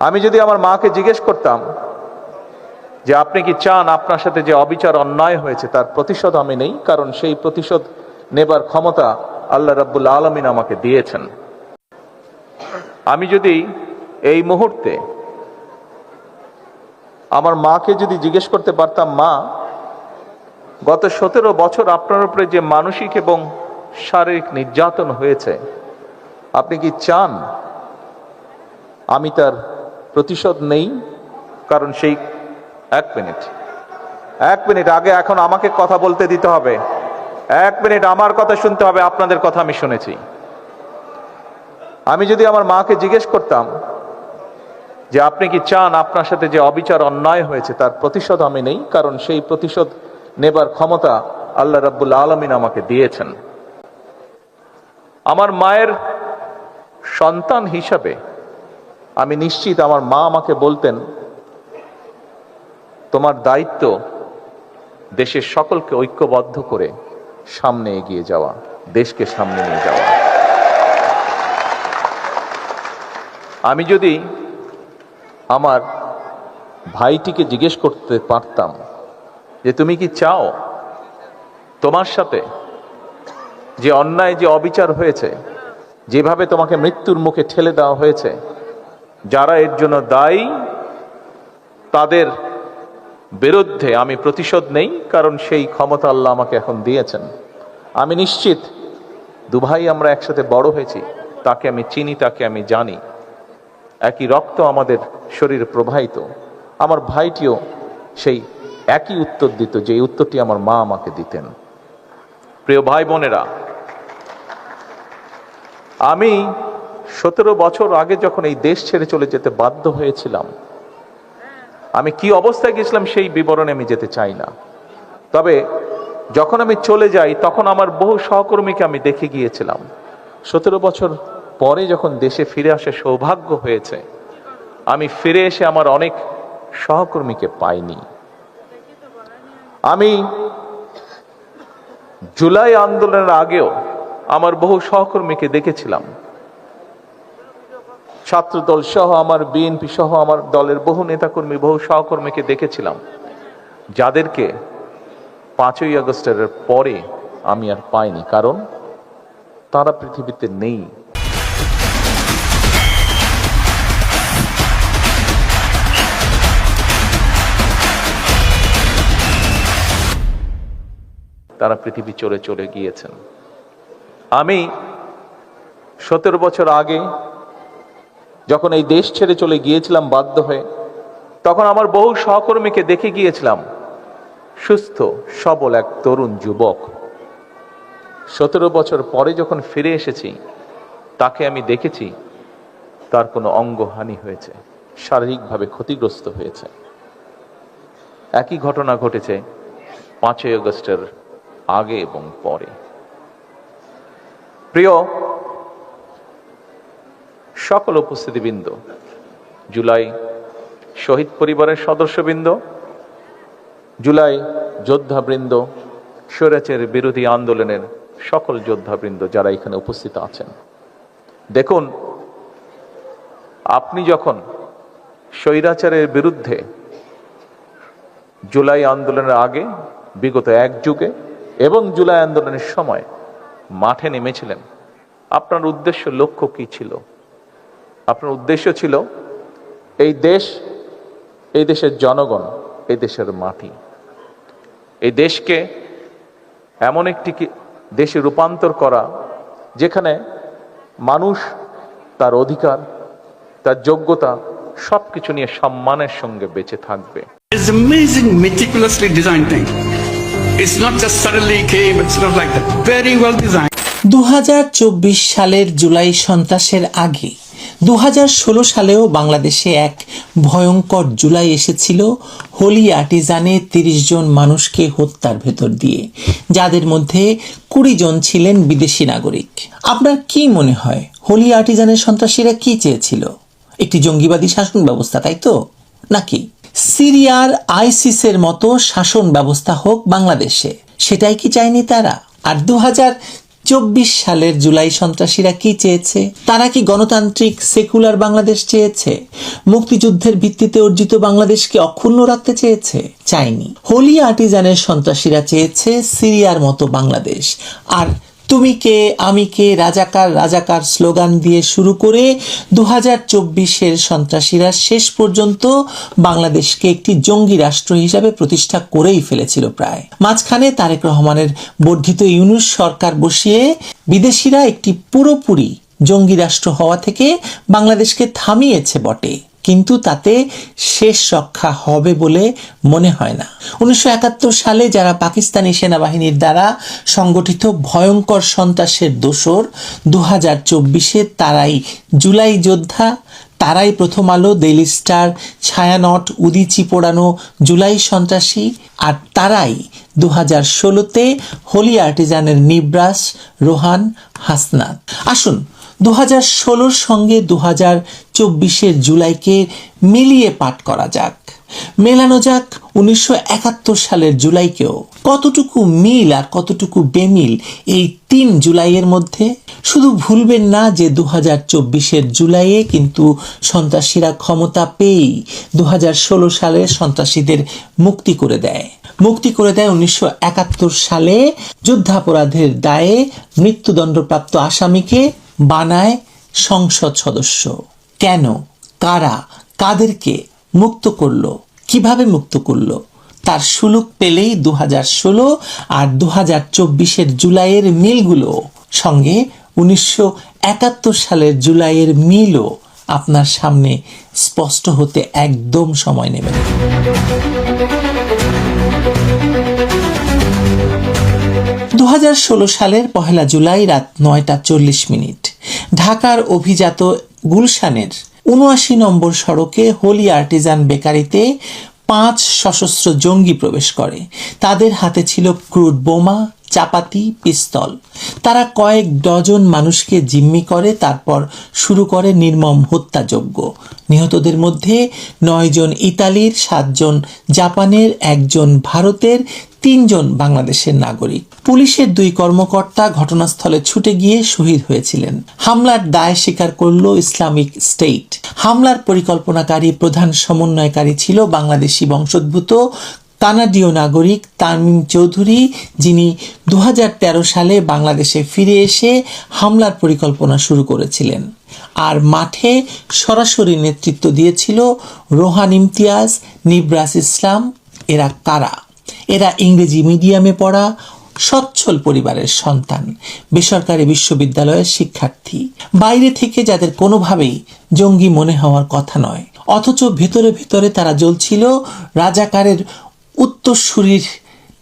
আমি যদি আমার মাকে জিজ্ঞেস করতাম যে আপনি কি চান আপনার সাথে যে অবিচার অন্যায় হয়েছে তার প্রতিশোধ আমি নেই, কারণ সেই প্রতিশোধ নেবার ক্ষমতা আল্লাহ রাব্বুল আলামিন আমাকে দিয়েছেন। আমি যদি এই মুহূর্তে আমার মাকে যদি জিজ্ঞেস করতে পারতাম, মা, গত 17 বছর আপনার উপরে যে মানসিক এবং শারীরিক নির্যাতন হয়েছে, আপনি কি চান আমি তার প্রতিশোধ নেই? কারণ সেই এক মিনিট আগে এখন আমাকে কথা বলতে দিতে হবে। 1 মিনিট আমার কথা শুনতে হবে, আপনাদের কথা আমি শুনেছি। আমি যদি আমার মাকে জিজ্ঞেস করতাম যে আপনি কি চান আপনার সাথে যে অবিচার অন্যায় হয়েছে তার প্রতিশোধ আমি নেই, কারণ সেই প্রতিশোধ নেবার ক্ষমতা আল্লাহ রাব্বুল আলামিন আমাকে দিয়েছেন। আমার মায়ের সন্তান হিসাবে আমি নিশ্চিত আমার মা আমাকে বলতেন, তোমার দায়িত্ব দেশের সকলকে ঐক্যবদ্ধ করে সামনে এগিয়ে যাওয়া, দেশকে সামনে নিয়ে যাওয়া। আমি যদি আমার ভাইটিকে জিজ্ঞেস করতে পারতাম যে তুমি কি চাও তোমার সাথে যে অন্যায় যে অবিচার হয়েছে, যেভাবে তোমাকে মৃত্যুর মুখে ঠেলে দেওয়া হয়েছে, যারা এর জন্য দায়ী তাদের বিরুদ্ধে আমি প্রতিশোধ নেই, কারণ সেই ক্ষমতা আল্লাহ আমাকে এখন দিয়েছেন। আমি নিশ্চিত দুভাই আমরা একসাথে বড় হয়েছি, তাকে আমি চিনি, তাকে আমি জানি, একই রক্ত আমাদের শরীরে প্রবাহিত। আমার ভাইটিও সেই একই উত্তর দিত, যে উত্তরটি আমার মা আমাকে দিতেন। প্রিয় ভাই বোনেরা, আমি 17 বছর আগে যখন এই দেশ ছেড়ে চলে যেতে বাধ্য হয়েছিলাম, আমি কি অবস্থায় গেছিলাম সেই বিবরণে আমি যেতে চাই না। তবে যখন আমি চলে যাই তখন আমার বহু সহকর্মীকে আমি দেখে গিয়েছিলাম। 17 বছর পরে যখন দেশে ফিরে আসার সৌভাগ্য হয়েছে, আমি ফিরে এসে আমার অনেক সহকর্মীকে পাইনি। আমি জুলাই আন্দোলনের আগেও আমার বহু সহকর্মীকে দেখেছিলাম, ছাত্রদল সহ, আমার বিএনপি সহ আমার দলের বহু নেতাকর্মী, বহু সহকর্মীকে দেখেছিলাম, যাদেরকে 5ই আগস্টের পরে আমি আর পাইনি, কারণ তারা পৃথিবীতে নেই। তারা পৃথিবী চলে গিয়েছেন। আমি 17 বছর আগে যখন এই দেশ ছেড়ে চলে গিয়েছিলাম বাধ্য হয়ে, তখন আমার বহু সহকর্মীকে দেখে গিয়েছিলাম, সুস্থ সবল এক তরুণ যুবক। 17 বছর পরে যখন ফিরে এসেছি, তাকে আমি দেখেছি তার কোনো অঙ্গহানি হয়েছে, শারীরিকভাবে ক্ষতিগ্রস্ত হয়েছে। একই ঘটনা ঘটেছে 5ই আগস্টের আগে এবং পরে। প্রিয় সকল উপস্থিতিবৃন্দ, জুলাই শহীদ পরিবারের সদস্যবৃন্দ, জুলাই যোদ্ধাবৃন্দ, স্বৈরাচার বিরোধী আন্দোলনের সকল যোদ্ধাবৃন্দ যারা এখানে উপস্থিত আছেন, দেখুন, আপনি যখন স্বৈরাচারের বিরুদ্ধে জুলাই আন্দোলনের আগে বিগত 1 যুগে এবং জুলাই আন্দোলনের সময় মাঠে নেমেছিলেন, আপনার উদ্দেশ্য, লক্ষ্য কি ছিল? আপনার উদ্দেশ্য ছিল এই দেশ, এই দেশের জনগণ, এই দেশের মাটি, এই দেশকে এমন একটি দেশে রূপান্তর করা যেখানে মানুষ তার অধিকার, তার যোগ্যতা সবকিছু নিয়ে সম্মানের সঙ্গে বেঁচে থাকবে। It's amazing, meticulously designed thing. It's not just suddenly came, it's not like that. Very well designed. 2024 সালের জুলাই সন্ত্রাসের আগে 2016 সালেও বাংলাদেশে এক ভয়ঙ্কর জুলাই এসেছিল হোলি আর্টিজানে 30 জন মানুষকে হত্যার ভেতর দিয়ে, যাদের মধ্যে 20 জন ছিলেন বিদেশি নাগরিক। আপনার কি মনে হয় হোলি আর্টিজানের সন্ত্রাসীরা কি চেয়েছিল? একটি জঙ্গিবাদী শাসন ব্যবস্থা, তাই তো? নাকি সিরিয়ার আইসিসের মতো শাসন ব্যবস্থা হোক বাংলাদেশে, সেটাই কি চায়নি তারা? আর সালের জুলাই সন্ত্রাসীরা কি চেয়েছে? তারা কি গণতান্ত্রিক সেকুলার বাংলাদেশ চেয়েছে? মুক্তিযুদ্ধের ভিত্তিতে অর্জিত বাংলাদেশকে অক্ষুণ্ণ রাখতে চেয়েছে? চায়নি। হোলি আর্টিজানের সন্ত্রাসীরা চেয়েছে সিরিয়ার মতো বাংলাদেশ। আর তুমি কে, আমি কে, রাজাকার রাজাকার স্লোগান দিয়ে শুরু করে 2024-এর সন্ত্রাসীরা শেষ পর্যন্ত বাংলাদেশকে একটি জঙ্গি রাষ্ট্র হিসাবে প্রতিষ্ঠা করেই ফেলেছিল প্রায়। মাঝখানে তারেক রহমানের বর্ধিত ইউনূস সরকার বসিয়ে বিদেশিরা একটি পুরোপুরি জঙ্গি রাষ্ট্র হওয়া থেকে বাংলাদেশকে থামিয়েছে বটে, কিন্তু তাতে শেষ রক্ষা হবে বলে মনে হয় না। 1971 সালে যারা পাকিস্তানি সেনাবাহিনীর দ্বারা সংগঠিত ভয়ঙ্কর সন্ত্রাসের দোসর, 2024-এ তারাই জুলাই যোদ্ধা, তারাই প্রথম আলো, ডেইলি স্টার, ছায়ানট, উদিচি পোড়ানো জুলাই সন্ত্রাসী, আর তারাই 2016-তে হোলি আর্টিজানের নিবরাস, রোহান, হাসনাত। আসুন 2016-র সঙ্গে 2024-এর জুলাইকে মিলিয়ে পাঠ করা যাক, মেলানো যাক 1971 সালের জুলাইকেও। কতটুকু মিল আর কতটুকু বেমিল এই 3 জুলাইয়ের মধ্যে। শুধু ভুলবেন না যে 2024-এর জুলাইয়ে কিন্তু সন্ত্রাসীরা ক্ষমতা পেয়েই 2016 সালের সন্ত্রাসীদের মুক্তি করে দেয়। 1971 সালে যুদ্ধাপরাধের দায়ে মৃত্যুদণ্ডপ্রাপ্ত আসামিকে বানায় সংসদ সদস্য। কেন, কারা, কাদেরকে মুক্ত করলো, কিভাবে মুক্ত করলো, তার সুলুক পেলেই 2016 আর 2024-এর জুলাইয়ের মিলগুলো সঙ্গে 1971 সালের জুলাইয়ের মিলও আপনার সামনে স্পষ্ট হতে একদম সময় নেবে না। 2016 সালের 1 জুলাই রাত 9:40 ঢাকার অভিজাত গুলশানের 79 নম্বর সড়কে হোলি আর্টিজান বেকারিতে 5 সশস্ত্র জঙ্গি প্রবেশ করে। তাদের হাতে ছিল ক্রুড বোমা, চাপাতি, পিস্তল। তারা কয়েক ডজন মানুষকে জিম্মি করে, তারপর শুরু করে নির্মম হত্যাযজ্ঞ। নিহতদের মধ্যে 9 জন ইতালির, 7 জন জাপানের, 1 জন ভারতের, 3 জন বাংলাদেশের নাগরিক। পুলিশের 2 কর্মকর্তা ঘটনাস্থলে ছুটে গিয়ে শহীদ হয়েছিলেন। হামলার দায় স্বীকার করল ইসলামিক স্টেট। হামলার পরিকল্পনাকারী প্রধান সমন্বয়কারী ছিল বাংলাদেশি বংশোদ্ভূত কানাডীয় নাগরিক তামিম চৌধুরী, যিনি 2013 সালে বাংলাদেশে ফিরে এসে হামলার পরিকল্পনা শুরু করেছিলেন। আর মাঠে সরাসরি নেতৃত্ব দিয়েছিল রোহান ইমতিয়াজ, নিবরাস ইসলাম। এরা কারা? এরা ইংরেজি মিডিয়ামে পড়া সচ্ছল পরিবারের সন্তান, বেসরকারি বিশ্ববিদ্যালয়ের শিক্ষার্থী, বাইরে থেকে যাদের কোনোভাবেই জঙ্গি মনে হওয়ার কথা নয়, অথচ ভেতরে ভেতরে তারা জ্বলছিল রাজাকারের উত্তরসূরির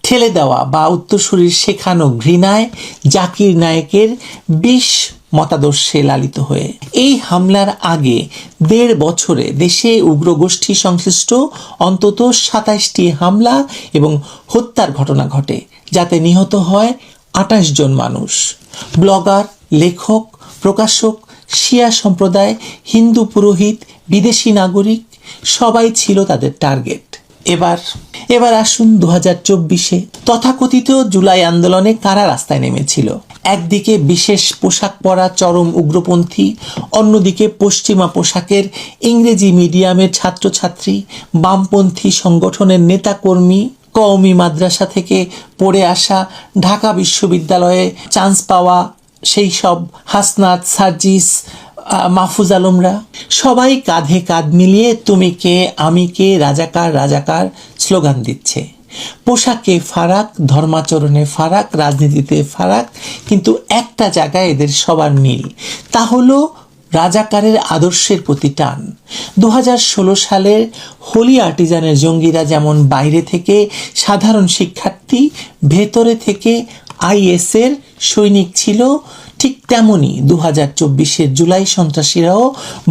ঠেলে দেওয়া বা উত্তরসূরির শেখানো ঘৃণায়, জাকির নায়েকের বিষ মতাদর্শে লালিত হয়ে। এই হামলার আগে 1.5 বছরে দেশে উগ্রগোষ্ঠী সংশ্লিষ্ট অন্তত 27টি হামলা এবং হত্যার ঘটনা ঘটে, যাতে নিহত হয় 28 জন মানুষ। ব্লগার, লেখক, প্রকাশক, শিয়া সম্প্রদায়, হিন্দু পুরোহিত, বিদেশি নাগরিক সবাই ছিল তাদের টার্গেট। এবার আসুন 2024-এ তথাকথিত জুলাই আন্দোলনে কারা রাস্তায় নেমেছিল। একদিকে বিশেষ পোশাক পরা চরম উগ্রপন্থী, অন্যদিকে পশ্চিমা পোশাকের ইংরেজি মিডিয়ামের ছাত্রছাত্রী, বামপন্থী সংগঠনের নেতাকর্মী, কওমি মাদ্রাসা থেকে পড়ে আসা, ঢাকা বিশ্ববিদ্যালয়ে চান্স পাওয়া সেই সব হাসনাত, সার্জিস, মাহফুজ আলমরা সবাই কাঁধে কাঁধ মিলিয়ে তুমি কে, আমি কে, রাজাকার রাজাকার স্লোগান দিচ্ছে। পোশাকে ফারাক, ধর্মাচরণে ফারাক, রাজনীতিতে ফারাক, কিন্তু একটা জায়গায় এদের সবার মিল, তা হলো রাজাকারের আদর্শের প্রতি টান। 2016 সালের হোলি আর্টিজানের জঙ্গিরা যেমন বাইরে থেকে সাধারণ শিক্ষার্থী, ভেতরে থেকে আইএসের সৈনিক ছিল, ঠিক তেমনি 2024-এর জুলাই সন্ত্রাসীরাও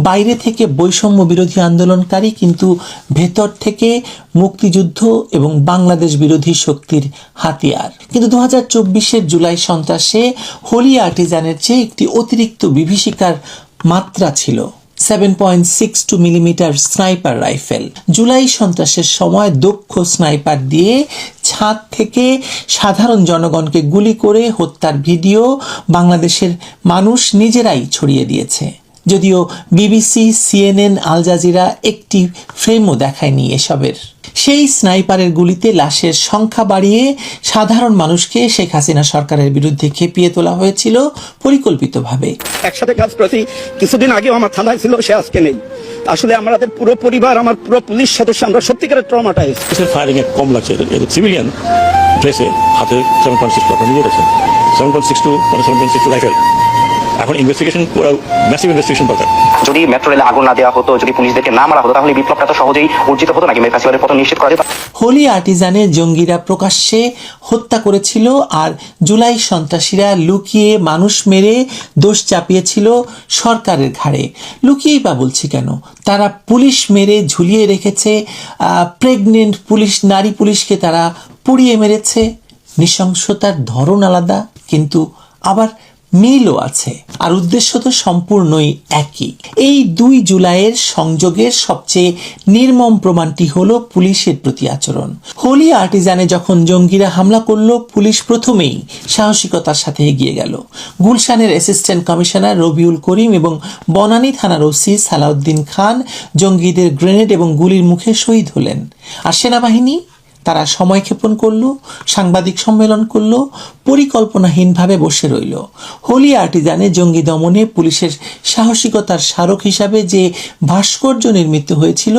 বাইরে থেকে বৈষম্য বিরোধী আন্দোলনকারী, কিন্তু ভেতর থেকে মুক্তিযুদ্ধ এবং বাংলাদেশ বিরোধী শক্তির হাতিয়ার। কিন্তু 2024-এর জুলাই সন্ত্রাসে হোলি আর্টিজানের চেয়ে একটি অতিরিক্ত বিভীষিকার মাত্রা ছিল। 7.62 মিলিমিটার স্নাইপার রাইফেল। জুলাই সন্ত্রাসের সময় দক্ষ স্নাইপার দিয়ে ছাদ থেকে সাধারণ জনগণকে গুলি করে হত্যার ভিডিও বাংলাদেশের মানুষ নিজেরাই ছড়িয়ে দিয়েছে। যদিও বিবিসি, সিএনএন, আল জাজিরা একটি ফ্রেমও দেখায়নি এসবের। সেই স্নাইপারের গুলিতে লাশের সংখ্যা বাড়িয়ে সাধারণ মানুষকে শেখ হাসিনা সরকারের বিরুদ্ধে খেপিয়ে তোলা হয়েছিল পরিকল্পিতভাবে। একসাথে কাজ করেছি, কিছুদিন আগেও আমার থানায় ছিল, সে আজকে নেই। আসলে আমাদের পুরো পরিবার, আমার পুরো পুলিশ সদস্য, আমরা সত্যিকারের ট্রমাটাইজ। ফায়ারিং এ কম লাগছে, সিভিলিয়ান ড্রেসে হাতে 7.62 আপনার নিয়ে গেছেন, 7.62 মানে 7.62 রাইফেল। এখন ইনভেস্টিগেশন, ম্যাসিভ ইনভেস্টিগেশন দরকার। যদি মেট্রো রেলে আগুন না দেওয়া হতো, যদি পুলিশদেরকে না মারা হতো, তাহলে বিপ্লবটা তো সহজেই অর্জিত হতো নাকি ফ্যাসিবাদের পতন নিশ্চিত করা যেত। হোলি আর্টিজানে জঙ্গিরা প্রকাশ্যে হত্যা করেছিল আর জুলাই সন্ত্রাসীরা লুকিয়ে মানুষ মেরে দোষ চাপিয়েছিল সরকারের ঘাড়ে। লুকিয়েই বা বলছি কেন, তারা পুলিশ মেরে ঝুলিয়ে রেখেছে, প্রেগনেন্ট পুলিশ, নারী পুলিশকে তারা পুড়িয়ে মেরেছে। নৃশংসতার ধরন আলাদা, কিন্তু আবার মিলও আছে, আর উদ্দেশ্য তো সম্পূর্ণই একই। এই 2 জুলাইয়ের সংযোগের সবচেয়ে নির্মম প্রমাণটি হলো পুলিশের প্রতি আচরণ। হোলি আর্টিজানে যখন জঙ্গিরা হামলা করলো, পুলিশ প্রথমেই সাহসিকতার সাথে এগিয়ে গেল। গুলশানের অ্যাসিস্ট্যান্ট কমিশনার রবিউল করিম এবং বনানী থানার ওসি সালাউদ্দিন খান জঙ্গিদের গ্রেনেড এবং গুলির মুখে শহীদ হলেন। আর সেনাবাহিনী তারা সময়ক্ষেপণ করলো, সাংবাদিক সম্মেলন করলো, পরিকল্পনাহীনভাবে বসে রইল। হোলি আর্টিজানে জঙ্গি দমনে পুলিশের সাহসিকতার স্মারক হিসাবে যে ভাস্কর্য নির্মিত হয়েছিল,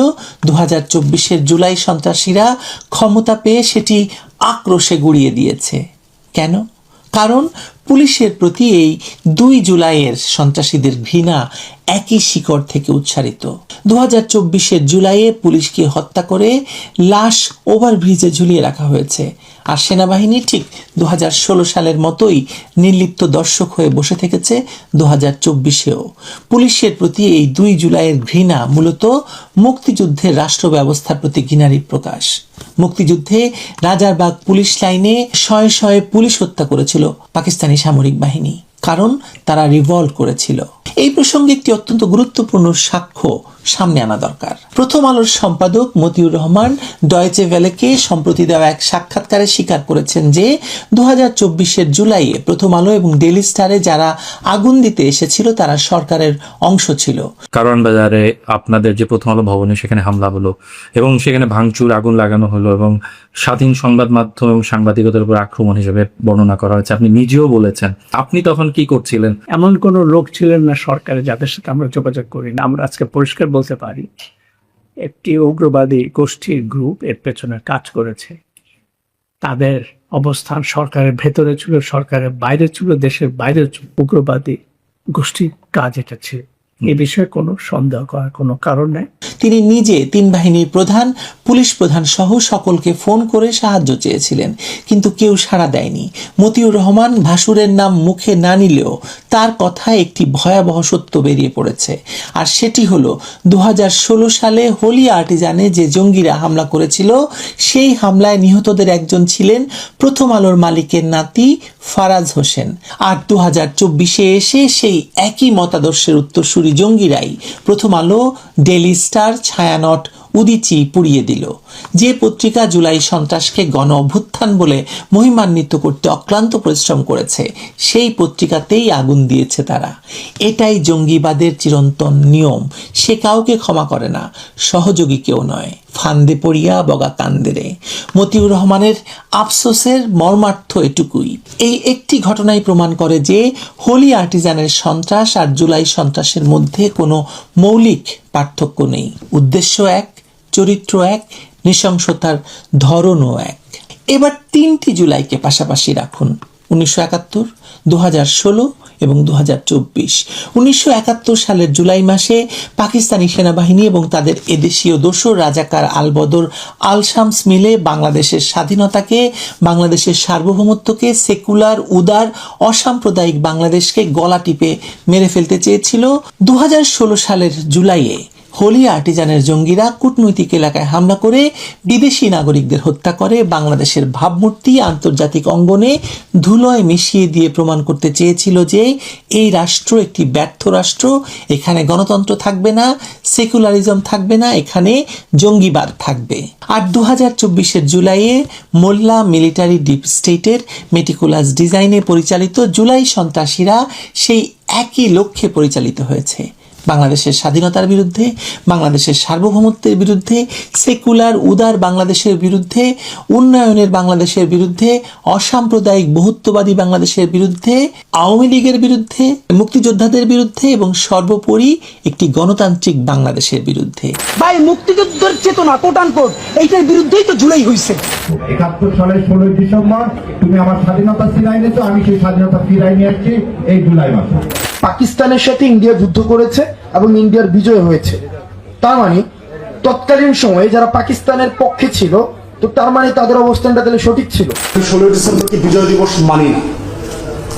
2024-এর জুলাই সন্ত্রাসীরা ক্ষমতা পেয়ে সেটি আক্রোশে গুড়িয়ে দিয়েছে। কেন? কারণ পুলিশের প্রতি এই 2 জুলাইয়ের সন্ত্রাসীদের ঘৃণা একই শিকড় থেকে উচ্চারিত। 2024-এর জুলাইয়ে পুলিশকে হত্যা করে লাশ ওভারব্রিজে ঝুলিয়ে রাখা হয়েছে, আর সেনাবাহিনী ঠিক 2016 সালের মতোই নির্লিপ্ত দর্শক হয়ে বসে থেকেছে 2024-এও। পুলিশের প্রতি এই 2 জুলাইয়ের ঘৃণা মূলত মুক্তিযুদ্ধের রাষ্ট্র ব্যবস্থার প্রতি ঘৃণারই প্রকাশ। মুক্তিযুদ্ধে রাজারবাগ পুলিশ লাইনে শয়ে শয়ে পুলিশ হত্যা করেছিল পাকিস্তানি সামরিক বাহিনী, কারণ তারা রিভল্ট করেছিল। এই প্রসঙ্গে একটি অত্যন্ত গুরুত্বপূর্ণ সাক্ষ্য সামনে আনা দরকার। প্রথম আলোর সম্পাদক মতিউর রহমান ডয়েচে ভেলেকে সম্প্রতি দেওয়া এক সাক্ষাৎকারে স্বীকার করেছেন যে 2024-এর জুলাইয়ে প্রথম আলো এবং ডেইলি স্টারে যারা আগুন দিতে এসেছিল তারা সরকারের অংশ ছিল। কারওয়ান বাজারে আপনাদের যে প্রথম আলো ভবনে সেখানে হামলা হলো এবং সেখানে ভাঙচুর, আগুন লাগানো হলো এবং স্বাধীন সংবাদ মাধ্যম এবং সাংবাদিকতার উপর আক্রমণ হিসেবে বর্ণনা করা হয়েছে। আপনি নিজেও বলেছেন, আপনি তখন কি করছিলেন? এমন কোনো লোক ছিলেন না সরকারে যাদের সাথে আমরা যোগাযোগ করি না। আমরা আজকে পরিষ্কার বলতে পারি, একটি উগ্রবাদী গোষ্ঠীর গ্রুপ এর পেছনে কাজ করেছে। তাদের অবস্থান সরকারের ভেতরে ছিল, সরকারের বাইরে ছিল, দেশের বাইরে উগ্রবাদী গোষ্ঠীর কাজ এটা ছিল। এ বিষয়ে কোনো সন্দেহ করার কোনো কারণ নেই। তিনি নিজে 3 বাহিনীর প্রধান, পুলিশ প্রধান সহ সকলকে ফোন করে সাহায্য চেয়েছিলেন, কিন্তু কেউ সাড়া দেয়নি। মতিউর রহমান ভাসুরের নাম মুখে না নিলেও তার কথায় একটি ভয়াবহ সত্য বেরিয়ে পড়েছে, আর সেটি হলো 2016 সালে হোলি আর্টিজানে যে জঙ্গিরা হামলা করেছিল, সেই হামলায় নিহতদের একজন ছিলেন প্রথম আলোর মালিকের নাতি ফারাজ হোসেন। আর 2024-এ এসে সেই একই মতাদর্শের উত্তরসূরি জঙ্গিরাই প্রথম আলো, ডেইলি স্টার, ছায়ানট, উদীচি পুড়িয়ে দিল। যে পত্রিকা জুলাই সন্ত্রাসকে গণ অভ্যুত্থান বলে মহিমান্বিত করতে অক্লান্ত পরিশ্রম করেছে, সেই পত্রিকাতেই আগুন দিয়েছে তারা। এটাই জঙ্গিবাদের চিরন্তন নিয়ম, সে কাউকে ক্ষমা করে না, সহযোগী কেউ নয়। ফান্দে পড়িয়া বগা কান্দেরে। মতিউর রহমানের আফসোসের মর্মার্থ এটুকুই। এই একটি ঘটনাই প্রমাণ করে যে হোলি আর্টিজানের সন্ত্রাস আর জুলাই সন্ত্রাসের মধ্যে কোনো মৌলিক পার্থক্য নেই। উদ্দেশ্য এক, চরিত্র এক, নৃশংসতার ধরনও এক। এবার 3টি জুলাইকে পাশাপাশি রাখুন, 1971, 2016 এবং 2024। 1971 সালের জুলাই মাসে পাকিস্তানি সেনাবাহিনী এবং তাদের এদেশীয় দোসর রাজাকার আলবদর আল শামস মিলে বাংলাদেশের স্বাধীনতাকে, বাংলাদেশের সার্বভৌমত্বকে, সেকুলার, উদার, অসাম্প্রদায়িক বাংলাদেশকে গলা টিপে মেরে ফেলতে চেয়েছিল। 2016 সালের জুলাইয়ে হোলি আর্টিজানের জঙ্গিরা কূটনৈতিক এলাকায় হামলা করে বিদেশি নাগরিকদের হত্যা করে, বাংলাদেশের ভাবমূর্তি আন্তর্জাতিক অঙ্গনে ধুলোয় মিশিয়ে দিয়ে প্রমাণ করতে চেয়েছিল যে এই রাষ্ট্র একটি ব্যর্থ রাষ্ট্র, এখানে গণতন্ত্র থাকবে না, সেকুলারিজম থাকবে না, এখানে জঙ্গিবাদ থাকবে। আর 2024 জুলাইয়ে মোল্লা মিলিটারি ডিপ স্টেটের মেটিকুলাস ডিজাইনে পরিচালিত জুলাই সন্ত্রাসীরা সেই একই লক্ষ্যে পরিচালিত হয়েছে, বাংলাদেশের স্বাধীনতার বিরুদ্ধে, বাংলাদেশের সার্বভৌমত্বের বিরুদ্ধে, সেকুলার উদার বাংলাদেশের বিরুদ্ধে, উন্নয়নের বাংলাদেশের বিরুদ্ধে, অসাম্প্রদায়িক বহুত্ববাদী বাংলাদেশের বিরুদ্ধে, আওয়ামী লীগের বিরুদ্ধে, মুক্তিযোদ্ধাদের বিরুদ্ধে এবং সর্বোপরি একটি গণতান্ত্রিক বাংলাদেশের বিরুদ্ধে। ভাই মুক্তিযুদ্ধের চেতনা কোট আনকোট এইটার বিরুদ্ধেই তো জুলাই হয়েছে। 71 সালের 16 ডিসেম্বর তুমি আমার স্বাধীনতা ফিরাই নিয়েছো, আমি সেই স্বাধীনতা ফিরাই নিয়ে আসছি এই জুলাই মাসে। পাকিস্তানের সাথে ইন্ডিয়া যুদ্ধ করেছে এবং ইন্ডিয়ার বিজয় হয়েছে, তার মানে তৎকালীন সময়ে যারা পাকিস্তানের পক্ষে ছিল, তো তার মানে তাদের অবস্থানটা তাহলে সঠিক ছিল। 16 ডিসেম্বরকে বিজয় দিবস মানি না,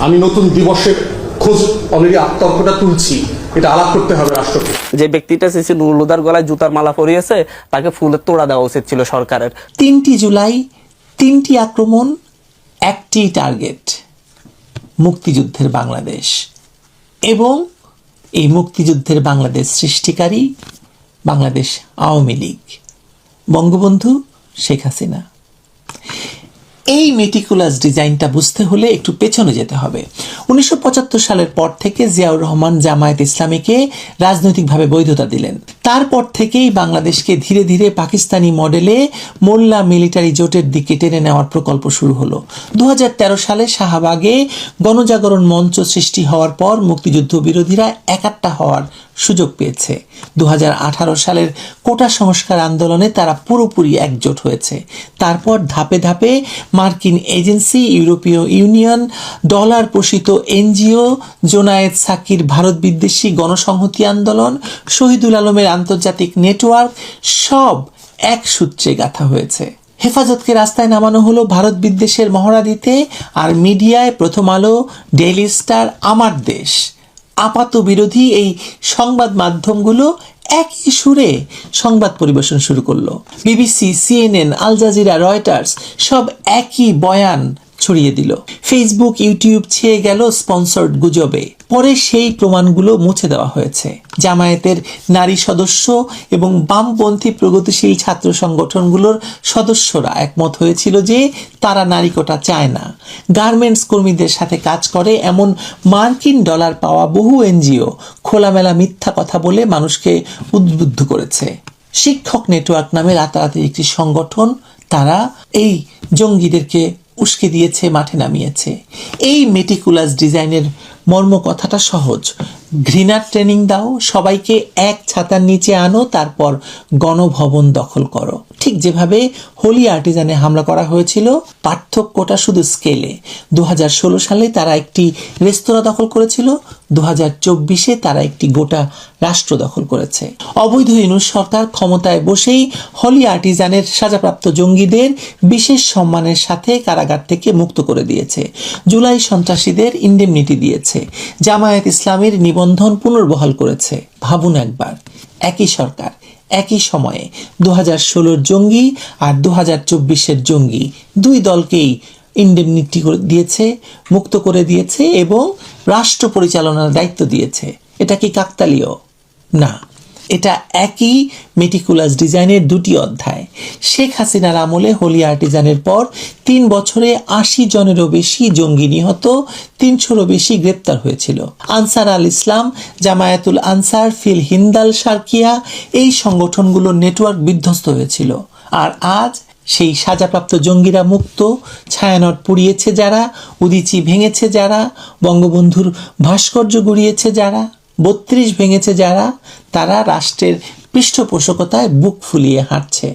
আমি নতুন দিবসের খোঁজ অলরেডি আত্মর্কটা তুলছি, এটা আলাপ করতে হবে রাষ্ট্রকে। যে ব্যক্তিটা সিসি নুরুল হুদার গলায় জুতার মালা পরিয়েছে তাকে ফুলের তোড়া দেওয়া উচিত ছিল সরকারের। 3 জুলাই 3টি আক্রমণ, একটি টার্গেট, মুক্তিযুদ্ধের বাংলাদেশ এবং এই মুক্তিযুদ্ধের বাংলাদেশ সৃষ্টিকারী বাংলাদেশ আওয়ামী লীগ, বঙ্গবন্ধু শেখ হাসিনা। এই মেটিকুলাস ডিজাইনটা বুঝতে হলে একটু পেছনে যেতে হবে। 1975 সালের পর থেকে জিয়াউর রহমান জামায়াত ইসলামীকে রাজনৈতিকভাবে বৈধতা দিলেন। তারপর থেকেই বাংলাদেশকে ধীরে ধীরে পাকিস্তানি মডেলে মোল্লা মিলিটারি জোটের দিকে টেনে নেওয়ার প্রকল্প শুরু হলো। 2013 সালে শাহবাগে গণজাগরণ মঞ্চ সৃষ্টি হওয়ার পর মুক্তিযুদ্ধ বিরোধীরা একাট্টা হওয়ার সুযোগ পেয়েছে। 2018 সালের কোটা সংস্কার আন্দোলনে তারা পুরোপুরি একজোট হয়েছে। তারপর ধাপে ধাপে মার্কিন এজেন্সি, ইউরোপীয় ইউনিয়ন, ডলার পোষিত এনজিও, জোনায়েদ সাকির ভারত বিদ্বেষী গণসংহতি আন্দোলন, শহীদুল আলমের আন্তর্জাতিক নেটওয়ার্ক সব এক সূত্রে গাঁথা হয়েছে। হেফাজতকে রাস্তায় নামানো হলো ভারত বিদ্বেষের মহড়া দিতে, আর মিডিয়ায় প্রথম আলো, ডেইলি স্টার, আমার দেশ, আপাত বিরোধী এই সংবাদ মাধ্যমগুলো একই সুরে সংবাদ পরিবেশন শুরু করলো। BBC, CNN, Al Jazeera, Reuters সব একই বয়ান ছড়িয়ে দিল। ফেসবুক, ইউটিউব ছেয়ে গেল স্পন্সর্ড গুজবে। পরে সেই প্রমাণগুলো মুছে দেওয়া হয়েছে। জামায়াতের নারী সদস্য এবং বামপন্থী প্রগতিশীল ছাত্র সংগঠনগুলোর সদস্যরা একমত হয়েছিল যে তারা নারী কোটা চায় না। গার্মেন্টস কর্মীদের সাথে কাজ করে এমন মার্কিন ডলার পাওয়া বহু এনজিও খোলামেলা মিথ্যা কথা বলে মানুষকে উদ্বুদ্ধ করেছে। শিক্ষক নেটওয়ার্ক নামে রাতারাতি একটি সংগঠন, তারা এই জঙ্গিদেরকে উস্কে দিয়েছে, মাঠে নামিয়েছে। এই মেটিকুলাস ডিজাইনের মর্ম কথাটা সহজ, ঘৃণার ট্রেনিং দাও, সবাইকে এক ছাতার নিচে আনো, তারপর গণভবন দখল করো। ঠিক যেভাবে হোলি আর্টিজানে হামলা করা হয়েছিল, পার্থক্যটা শুধু স্কেলে। 2016 সালে তারা একটি রেস্তোরাঁ দখল করেছিল, 2024 তারা একটি গোটা রাষ্ট্র দখল করেছে। অবৈধ ইউনূস সরকার ক্ষমতায় বসেই হোলি আর্টিজানের সাজাপ্রাপ্ত জঙ্গিদের বিশেষ সম্মানের সাথে কারাগার থেকে মুক্ত করে দিয়েছে, জুলাই সন্ত্রাসীদের ইন্ডেমনিটি দিয়েছে, জামায়াত ইসলামীর নিবন্ধন পুনর্বহাল করেছে। ভাবুন একবার, একই সরকার একই সময়ে 2016 জঙ্গি আর 2024 জঙ্গি, দুই দলকেই ইন্ডেমনিটি দিয়েছে, মুক্ত করে দিয়েছে এবং রাষ্ট্র পরিচালনার দায়িত্ব দিয়েছে। এটা কি কাকতালীয়? না, এটা একই মেটিকুলাস ডিজাইনের দুটি অধ্যায়। শেখ হাসিনার আমলে হোলি আর্টিজানের পর 3 বছরে 80 জনেরও বেশি জঙ্গি নিহত, 300-রও বেশি গ্রেপ্তার হয়েছিল। আনসার আল ইসলাম, জামায়াতুল আনসার, ফিল হিন্দাল সার্কিয়া, এই সংগঠনগুলোর নেটওয়ার্ক বিধ্বস্ত হয়েছিল। আর আজ সেই সাজাপ্রাপ্ত জঙ্গিরা মুক্ত। ছায়ানট পুড়িয়েছে যারা, উদীচী ভেঙেছে যারা, বঙ্গবন্ধুর ভাস্কর্য গুড়িয়েছে যারা, 32 ভেঙেছে যারা, তারা রাষ্ট্রের পৃষ্ঠপোষকতায় বুক ফুলিয়ে হাঁটছে।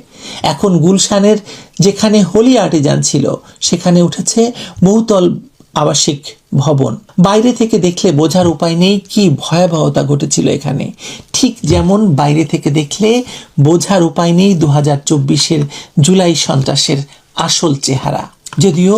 এখন গুলশানের যেখানে হোলি আর্টিজান ছিল সেখানে উঠেছে বহুতল আবাসিক ভবন। বাইরে থেকে দেখলে বোঝার উপায় নেই কি ভয়াবহতা ঘটেছিল এখানে, ঠিক যেমন বাইরে থেকে দেখলে বোঝার উপায় নেই 2024 জুলাই সন্ত্রাসের আসল চেহারা, যদিও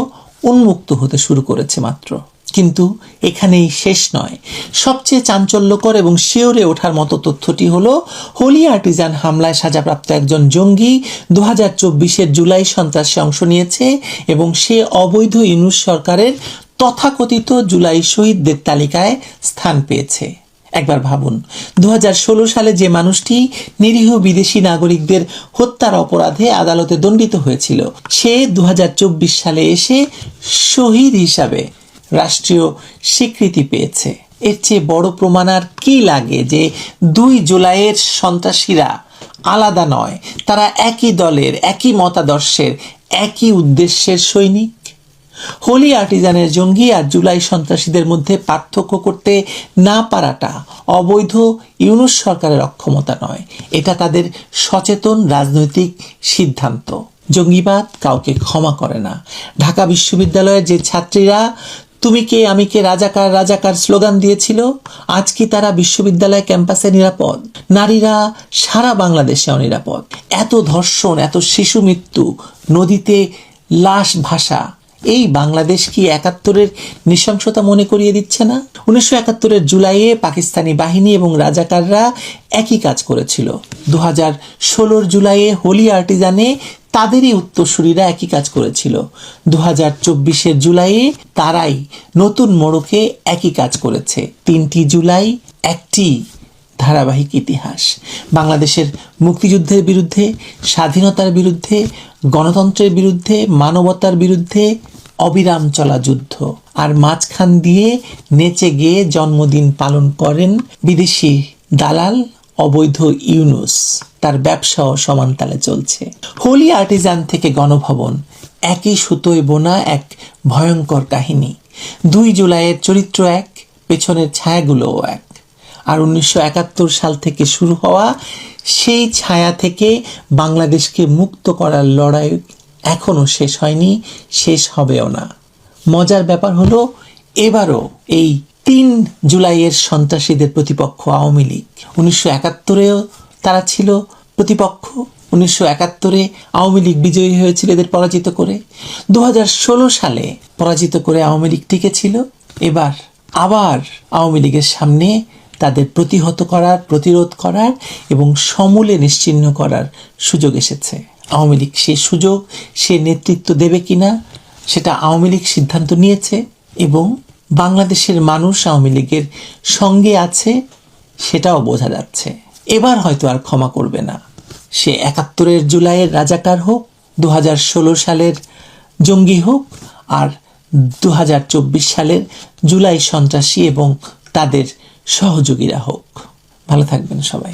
উন্মুক্ত হতে শুরু করেছে মাত্র। কিন্তু এখানেই শেষ নয়। সবচেয়ে চাঞ্চল্যকর এবং শিওরে ওঠার মতো তথ্যটি হলো হোলি আর্টিজান হামলায় সাজাপ্রাপ্ত একজন জঙ্গি 2024-এর জুলাই সন্ত্রাসে অংশ নিয়েছে এবং সে অবৈধ ইউনূস সরকারের তথাকথিত জুলাই শহীদদের তালিকায় স্থান পেয়েছে। একবার ভাবুন, 2016 সালে যে মানুষটি নিরীহ বিদেশি নাগরিকদের হত্যার অপরাধে আদালতে দণ্ডিত হয়েছিল, সে 2024 সালে এসে শহীদ হিসাবে রাষ্ট্রীয় স্বীকৃতি পেয়েছে। এর চেয়ে বড় প্রমাণ আর কি লাগে যে 2 জুলাইয়ের সন্ত্রাসীরা আলাদা নয়, তারা একই দলের, একই মতাদর্শের, একই উদ্দেশ্যের সৈনিক। হোলি আর্টিজানের জঙ্গি আর জুলাই সন্ত্রাসীদের মধ্যে পার্থক্য করতে না পারাটা অবৈধ ইউনূস সরকারের অক্ষমতা নয়, এটা তাদের সচেতন রাজনৈতিক সিদ্ধান্ত। জঙ্গিবাদ কাউকে ক্ষমা করে না। ঢাকা বিশ্ববিদ্যালয়ের যে ছাত্রীরা তুমি কে আমি কে রাজাকার রাজাকার স্লোগান দিয়েছিল, আজ কি তারা বিশ্ববিদ্যালয় ক্যাম্পাসে নিরাপদ? নারীরা সারা বাংলাদেশে অনিরাপদ। এত ধর্ষণ, এত শিশু মৃত্যু, নদীতে লাশ ভাসা, এই বাংলাদেশ কি 71-এর নৃশংসতা মনে করিয়ে দিচ্ছে না? 1971-এর জুলাইয়ে পাকিস্তানি বাহিনী এবং রাজাকাররা একই কাজ করেছিল। 2016-র জুলাইয়ে হোলি আর্টিজানে তাদেরই উত্তরসূরিরা একই কাজ করেছিল। 2024-এর জুলাইয়ে তারাই নতুন মোড়কে একই কাজ করেছে। 3টি জুলাই, একটি ধারাবাহিক ইতিহাস। বাংলাদেশের মুক্তিযুদ্ধের বিরুদ্ধে, স্বাধীনতার বিরুদ্ধে, গণতন্ত্রের বিরুদ্ধে, মানবতার বিরুদ্ধে অবিরাম চলা যুদ্ধ। আর মাঝখান দিয়ে নেচে গিয়ে জন্মদিন পালন করেন বিদেশি দালাল অবৈধ ইউনূস। তার ব্যবসাও সমান তালে চলছে। হোলি আর্টিজান থেকে গণভবন একই সুতোয় বোনা এক ভয়ঙ্কর কাহিনী। 2 জুলাইয়ের চরিত্র এক, পেছনের ছায়াগুলোও এক। আর 1971 সাল থেকে শুরু হওয়া সেই ছায়া থেকে বাংলাদেশকে মুক্ত করার লড়াই এখনো শেষ হয়নি, শেষ হবেও না। মজার ব্যাপার হলো, এবারও এই 3 জুলাইয়ের সন্ত্রাসীদের প্রতিপক্ষ আওয়ামী লীগ। 1971-এও তারা ছিল প্রতিপক্ষ। 1971-এ আওয়ামী লীগ বিজয়ী হয়েছিল এদের পরাজিত করে। 2016 সালে পরাজিত করে আওয়ামী লীগ টিকেছিল। এবার আবার আওয়ামী লীগের সামনে তাদের প্রতিহত করার, প্রতিরোধ করার এবং সমূলে নিশ্চিহ্ন করার সুযোগ এসেছে। আওয়ামী লীগ সে সুযোগ, সে নেতৃত্ব দেবে কিনা সেটা আওয়ামী লীগ সিদ্ধান্ত নিয়েছে এবং বাংলাদেশের মানুষ আওয়ামী লীগের সঙ্গে আছে, সেটাও বোঝা যাচ্ছে। এবার হয়তো আর ক্ষমা করবে না। সে 71-এর জুলাইয়ের রাজাকার হোক, 2016 সালের জঙ্গি হোক, আর 2024 সালের জুলাই সন্ত্রাসী এবং তাদের সহযোগীরা হোক। ভালো থাকবেন সবাই।